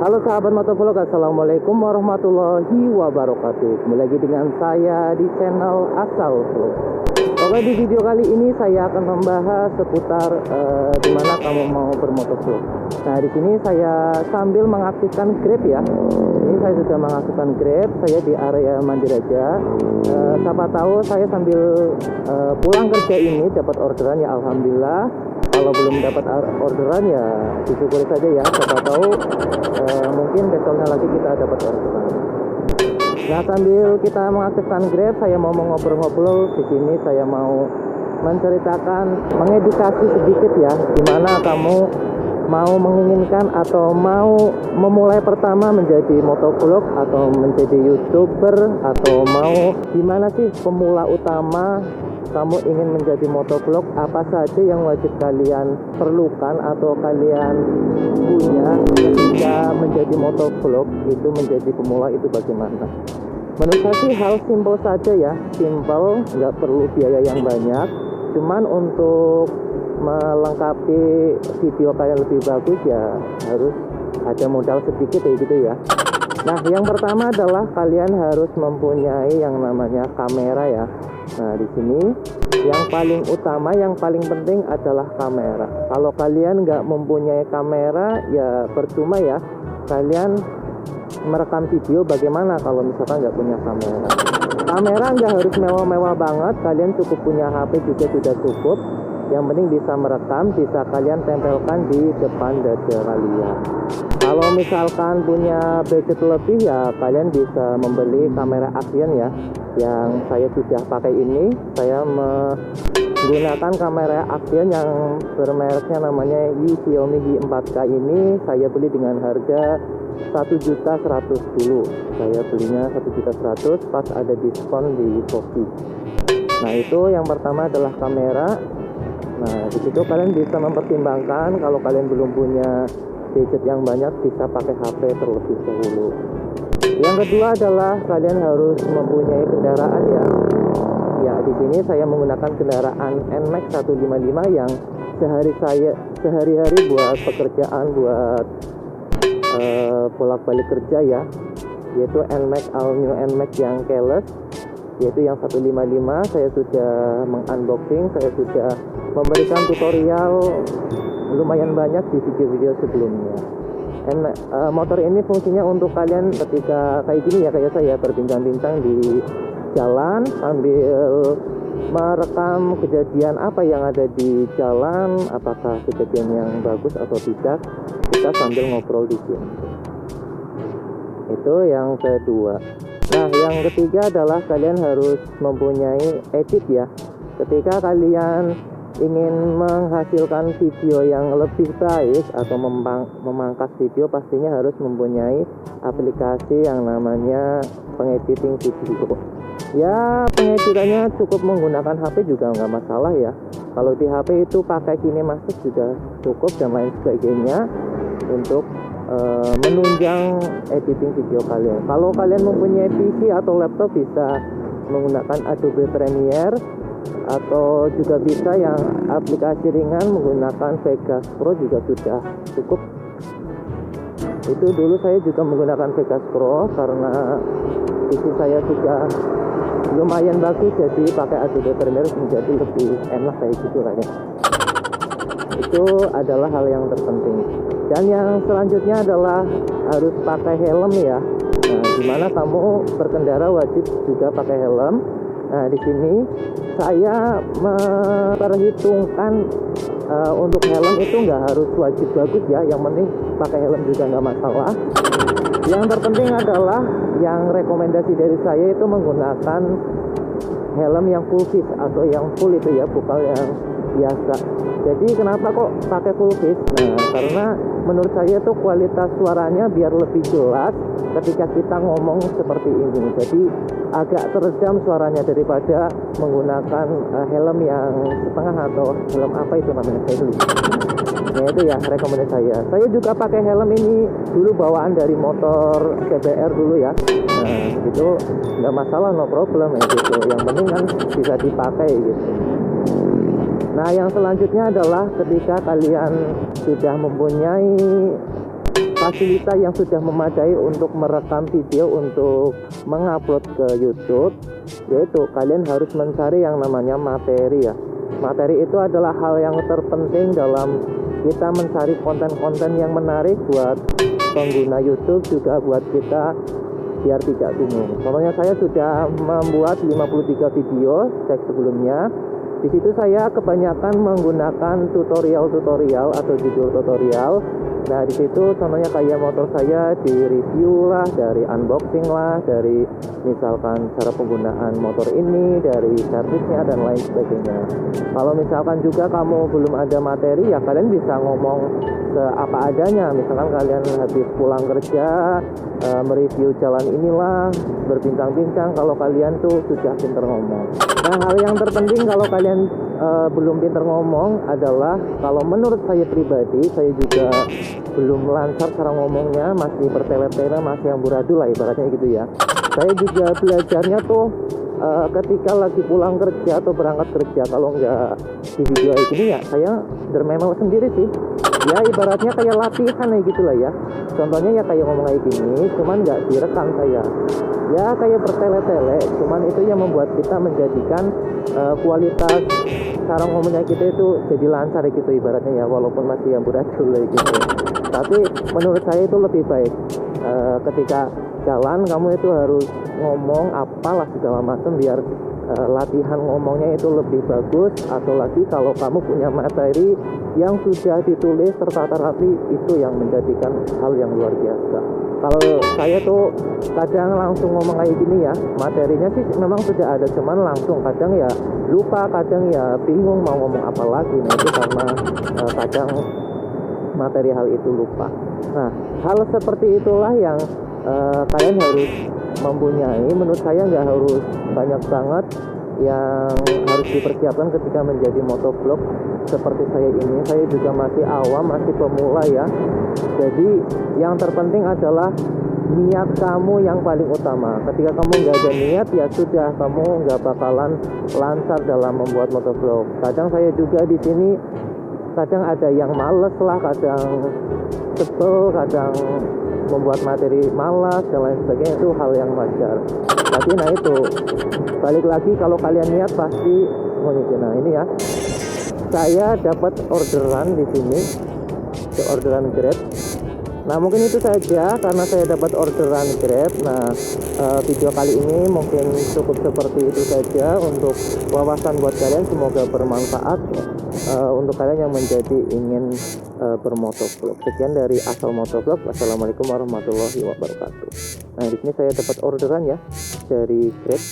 Halo sahabat motovlog, assalamualaikum warahmatullahi wabarakatuh. Kembali lagi dengan saya di channel Asal Vlog. Oke, di video kali ini saya akan membahas seputar dimana kamu mau bermotovlog. Nah, di sini saya sambil mengaktifkan Grab ya. Ini saya sudah mengaktifkan Grab. Saya di area Mandiraja. Siapa tahu saya sambil pulang kerja ini dapat orderan ya, alhamdulillah. Kalau belum dapat orderan ya disyukuri saja ya. Siapa tahu mungkin besoknya lagi kita dapat orderan. Nah, sambil kita mengaktifkan Grab, saya mau ngobrol-ngobrol di sini. Saya mau menceritakan, mengedukasi sedikit ya, gimana kamu mau menginginkan atau mau memulai pertama menjadi motovlog atau menjadi YouTuber, atau mau gimana sih pemula utama kamu ingin menjadi motovlog, apa saja yang wajib kalian perlukan atau kalian punya ketika menjadi motovlog itu, menjadi pemula itu bagaimana. Menurut saya sih hal simpel saja ya, simpel, nggak perlu biaya yang banyak, cuman untuk melengkapi video kalian lebih bagus ya harus ada modal sedikit ya gitu ya. Nah, yang pertama adalah kalian harus mempunyai yang namanya kamera ya. Nah, di sini yang paling utama, yang paling penting adalah kamera. Kalau kalian nggak mempunyai kamera ya percuma ya kalian merekam video. Bagaimana kalau misalkan nggak punya kamera? Kamera nggak harus mewah-mewah banget, kalian cukup punya HP juga sudah cukup. Yang penting bisa merekam, bisa kalian tempelkan di depan dada kalian. Kalau misalkan punya budget lebih ya kalian bisa membeli kamera Action ya. Yang saya sudah pakai ini, saya menggunakan kamera Action yang bermereknya namanya Xiaomi Y4K. Ini saya beli dengan harga 1.100.000 dulu. Saya belinya 1.100.000 pas ada diskon di Shopee. Nah, itu yang pertama adalah kamera. Nah, di situ kalian bisa mempertimbangkan kalau kalian belum punya budget yang banyak bisa pakai HP terlebih dahulu. Yang kedua adalah kalian harus mempunyai kendaraan ya. Ya, di sini saya menggunakan kendaraan NMAX 155 yang sehari-hari buat pekerjaan, buat bolak-balik kerja ya. Yaitu NMAX, all new NMAX yang keyless, yaitu yang 155. Saya sudah mengunboxing, saya sudah memberikan tutorial lumayan banyak di video-video sebelumnya. Motor ini fungsinya untuk kalian ketika kayak gini ya, kayak saya berbincang-bincang di jalan sambil merekam kejadian apa yang ada di jalan, apakah kejadian yang bagus atau tidak, kita sambil ngobrol di sini. Itu yang kedua. Nah, yang ketiga adalah kalian harus mempunyai edit ya. Ketika kalian ingin menghasilkan video yang lebih baik atau memangkas video, pastinya harus mempunyai aplikasi yang namanya pengediting video. Ya, pengeditannya cukup menggunakan HP juga nggak masalah ya. Kalau di HP itu pakai KineMaster sudah cukup dan lain sebagainya untuk menunjang editing video kalian. Kalau kalian mempunyai PC atau laptop bisa menggunakan Adobe Premiere, atau juga bisa yang aplikasi ringan menggunakan Vegas Pro juga sudah cukup. Itu dulu saya juga menggunakan Vegas Pro karena PC saya sudah lumayan bagus, jadi pakai Adobe Premiere menjadi lebih enak kayak gitu kayaknya. Itu adalah hal yang terpenting. Dan yang selanjutnya adalah harus pakai helm ya. Nah, dimana kamu berkendara wajib juga pakai helm. Nah, di sini saya memperhitungkan untuk helm itu nggak harus wajib bagus ya. Yang penting pakai helm juga nggak masalah. Yang terpenting adalah yang rekomendasi dari saya itu menggunakan helm yang full face atau yang full itu ya, bukan yang biasa. Jadi kenapa kok pakai full face? Nah, karena menurut saya itu kualitas suaranya biar lebih jelas ketika kita ngomong seperti ini. Jadi agak teredam suaranya daripada menggunakan helm yang setengah atau helm apa itu namanya, saya lupa. Nah, itu ya rekomendasi saya. Saya juga pakai helm ini dulu bawaan dari motor CBR dulu ya. Nah, itu nggak masalah, no problem ya gitu. Yang penting kan bisa dipakai gitu. Nah, yang selanjutnya adalah ketika kalian sudah mempunyai fasilitas yang sudah memadai untuk merekam video untuk mengupload ke YouTube, yaitu kalian harus mencari yang namanya materi ya. Materi itu adalah hal yang terpenting dalam kita mencari konten-konten yang menarik buat pengguna YouTube, juga buat kita biar tidak bingung. Contohnya saya sudah membuat 53 video cek sebelumnya. Di situ saya kebanyakan menggunakan tutorial atau judul tutorial. Nah, di situ contohnya kayak motor saya di review lah, dari unboxing lah, dari misalkan cara penggunaan motor ini, dari servisnya dan lain sebagainya. Kalau misalkan juga kamu belum ada materi ya kalian bisa ngomong seapa adanya. Misalkan kalian habis pulang kerja mereview jalan inilah, berbincang-bincang kalau kalian tuh sudah pinter ngomong. Nah, hal yang terpenting kalau kalian belum pinter ngomong adalah, kalau menurut saya pribadi, saya juga belum lancar cara ngomongnya, masih bertele-tele, masih amburadul lah ibaratnya gitu ya. Saya juga belajarnya tuh ketika lagi pulang kerja atau berangkat kerja. Kalau nggak di video kayak gini ya saya bermemel sendiri sih ya, ibaratnya kayak latihan ya gitu lah ya. Contohnya ya kayak ngomong kayak gini, cuman nggak direkam saya ya, kayak bertele-tele, cuman itu yang membuat kita menjadikan kualitas cara ngomongnya kita itu jadi lancar gitu ibaratnya ya, walaupun masih amburadul gitu. Tapi menurut saya itu lebih baik ketika jalan kamu itu harus ngomong apalah segala macam biar latihan ngomongnya itu lebih bagus. Atau lagi kalau kamu punya materi yang sudah ditulis tertata rapi, itu yang menjadikan hal yang luar biasa. Kalau saya tuh kadang langsung ngomong kayak gini ya, materinya sih memang sudah ada, cuman langsung kadang ya lupa, kadang ya bingung mau ngomong apa lagi. Nah, itu karena kadang materi hal itu lupa. Nah, hal seperti itulah yang kalian harus mempunyai. Menurut saya nggak harus banyak banget yang harus dipersiapkan ketika menjadi motovlog seperti saya ini. Saya juga masih awam, masih pemula ya. Jadi yang terpenting adalah niat kamu yang paling utama. Ketika kamu nggak ada niat ya sudah, kamu nggak bakalan lancar dalam membuat motovlog. Kadang saya juga di sini kadang ada yang males lah, kadang sebel, kadang membuat materi malas dan lain sebagainya, itu hal yang wajar. Tapi nah itu balik lagi, kalau kalian niat pasti mengikuti. Nah ini ya, saya dapat orderan di sini, orderan Grab. Nah mungkin itu saja karena saya dapat orderan Grab. Nah video kali ini mungkin cukup seperti itu saja untuk wawasan buat kalian. Semoga bermanfaat untuk kalian yang menjadi ingin bermotovlog. Sekian dari Asal Motovlog. Wassalamualaikum warahmatullahi wabarakatuh. Nah di sini saya dapat orderan ya dari Grab.